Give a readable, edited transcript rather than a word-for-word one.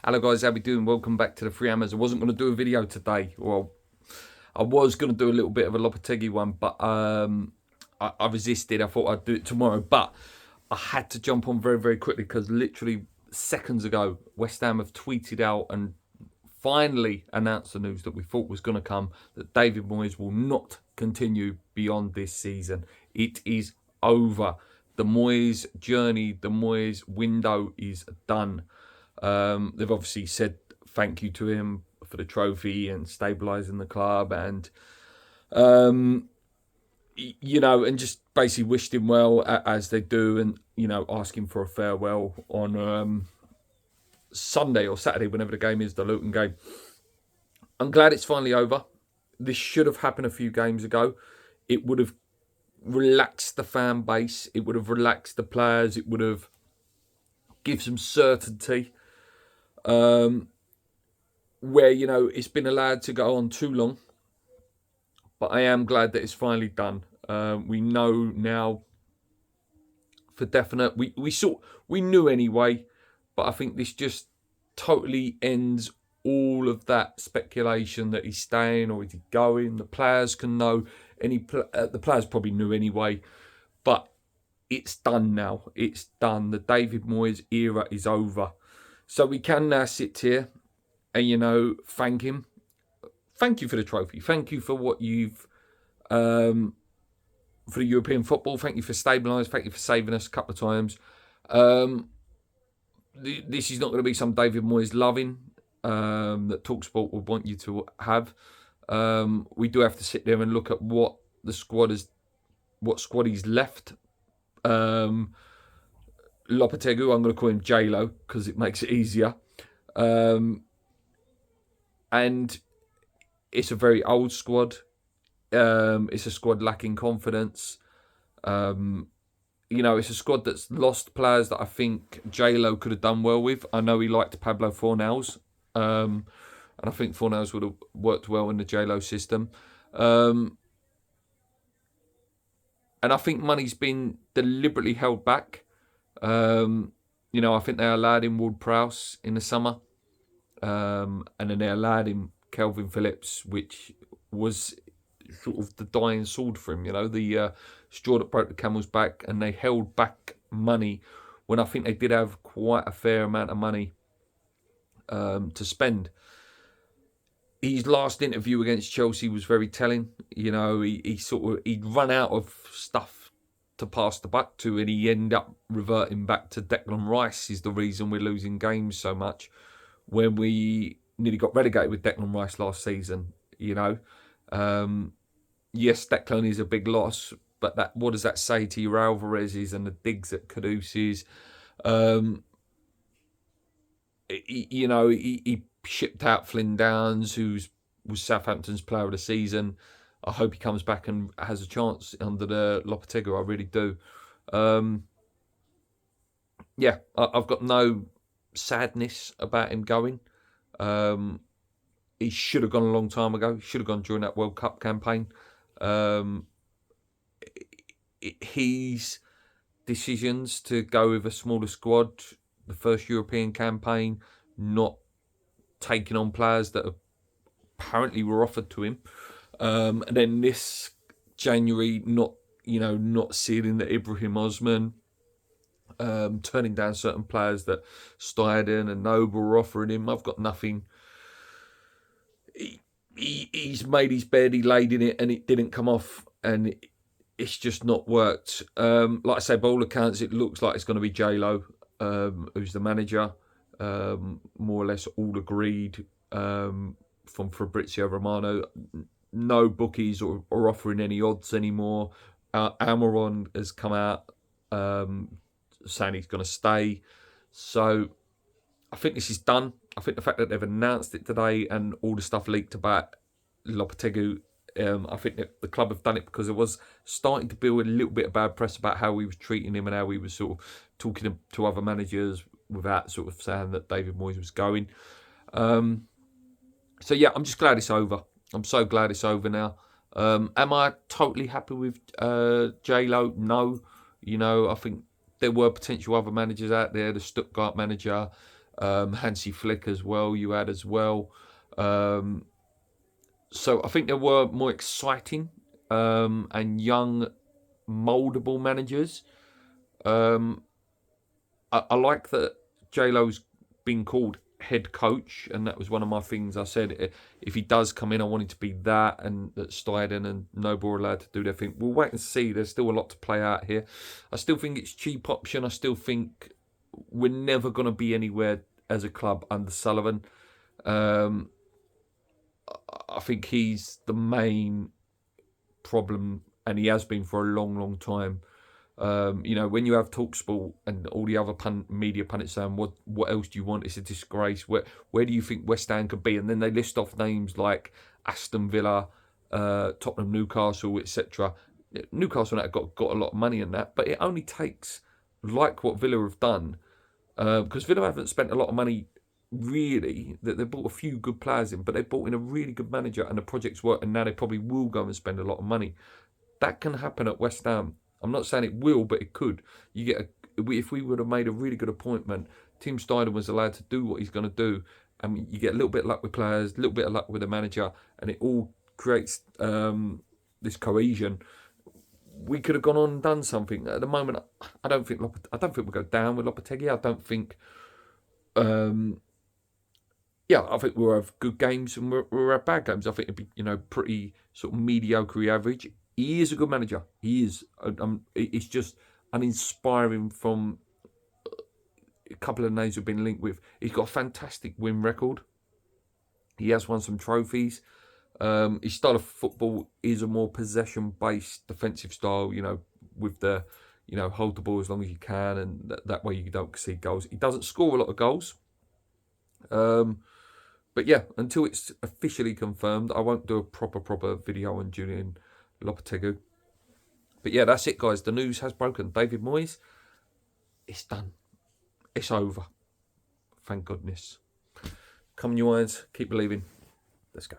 Hello guys, how we doing? Welcome back to the Free Hammers. I wasn't going to do a video today. Well, I was going to do a little bit of a Lopetegui one, but I resisted. I thought I'd do it tomorrow, but I had to jump on very, very quickly because literally seconds ago, West Ham have tweeted out and finally announced the news that we thought was going to come, that David Moyes will not continue beyond this season. It is over. The Moyes journey, the Moyes window is done. They've obviously said thank you to him for the trophy and stabilising the club, and and just basically wished him well as they do, and asking for a farewell on Sunday or Saturday, whenever the game is, the Luton game. I'm glad it's finally over. This should have happened a few games ago. It would have relaxed the fan base. It would have relaxed the players. It would have given some certainty. Where it's been allowed to go on too long, but I am glad that it's finally done. We know now for definite. We knew anyway, but I think this just totally ends all of that speculation that he's staying or is he going. The players can know. The players probably knew anyway, but it's done now. It's done. The David Moyes era is over. So we can now sit here and, thank him. Thank you for the trophy. Thank you for what you've, for the European football. Thank you for stabilising. Thank you for saving us a couple of times. This is not going to be some David Moyes loving that TalkSport would want you to have. We do have to sit there and look at what the squad is, what squad he's left. Lopetegui, I'm going to call him J-Lo because it makes it easier. And it's a very old squad. It's a squad lacking confidence. It's a squad that's lost players that I think J-Lo could have done well with. I know he liked Pablo Fornals. And I think Fornals would have worked well in the J-Lo system. And I think money's been deliberately held back. I think they allowed him Ward-Prowse in the summer. And then they allowed him Kelvin Phillips, which was sort of the dying sword for him, the straw that broke the camel's back. And they held back money when I think they did have quite a fair amount of money to spend. His last interview against Chelsea was very telling. He'd run out of stuff to pass the buck to, and he ended up reverting back to Declan Rice is the reason we're losing games so much, when we nearly got relegated with Declan Rice last season. Yes, Declan is a big loss, but what does that say to your Alvarez's and the digs at Caduce's? He shipped out Flynn Downs, who was Southampton's player of the season. I hope he comes back and has a chance under the Lopetegui. I really do. I've got no sadness about him going. He should have gone a long time ago. He should have gone during that World Cup campaign. His decisions to go with a smaller squad, the first European campaign, not taking on players that apparently were offered to him. And then this January, not sealing the Ibrahim Osman, turning down certain players that Steiden and Noble were offering him. I've got nothing. He's made his bed, he laid in it, and it didn't come off, and it's just not worked. Like I say, by all accounts, it looks like it's going to be J-Lo, who's the manager. More or less all agreed from Fabrizio Romano. No bookies are offering any odds anymore. Amaron has come out saying he's going to stay. So I think this is done. I think the fact that they've announced it today and all the stuff leaked about Lopetegui, I think that the club have done it because it was starting to build a little bit of bad press about how he was treating him and how he was sort of talking to other managers without sort of saying that David Moyes was going. I'm just glad it's over. I'm so glad it's over now. Am I totally happy with J-Lo? No. I think there were potential other managers out there. The Stuttgart manager, Hansi Flick as well, you had as well. So I think there were more exciting and young, mouldable managers. I like that J-Lo's been called head coach, and that was one of my things I said. If he does come in, I want it to be that, and that Steiden and Noble are allowed to do their thing. We'll wait and see. There's still a lot to play out here. I still think it's cheap option. I still think we're never going to be anywhere as a club under Sullivan. I think he's the main problem, and he has been for a long, long time. When you have TalkSport and all the other media pundits saying, what else do you want? It's a disgrace. Where do you think West Ham could be? And then they list off names like Aston Villa, Tottenham, Newcastle, etc. Newcastle got a lot of money in that, but it only takes, like what Villa have done, because Villa haven't spent a lot of money really. That they bought a few good players in, but they bought in a really good manager and the project's work, and now they probably will go and spend a lot of money. That can happen at West Ham. I'm not saying it will, but it could. If we would have made a really good appointment, Tim Steiner was allowed to do what he's going to do, and you get a little bit of luck with players, a little bit of luck with the manager, and it all creates this cohesion. We could have gone on and done something. At the moment, I don't think we'll go down with Lopetegui. I don't think. I think we'll have good games and we'll have bad games. I think it'd be pretty sort of mediocre average. He is a good manager. He is. It's just uninspiring from a couple of names we've been linked with. He's got a fantastic win record. He has won some trophies. His style of football is a more possession-based defensive style, with the, hold the ball as long as you can, and that way you don't see goals. He doesn't score a lot of goals. But yeah, until it's officially confirmed, I won't do a proper video on Julian Lopetegui. But yeah, that's it, guys. The news has broken. David Moyes, it's done. It's over. Thank goodness. Come on, you irons. Keep believing. Let's go.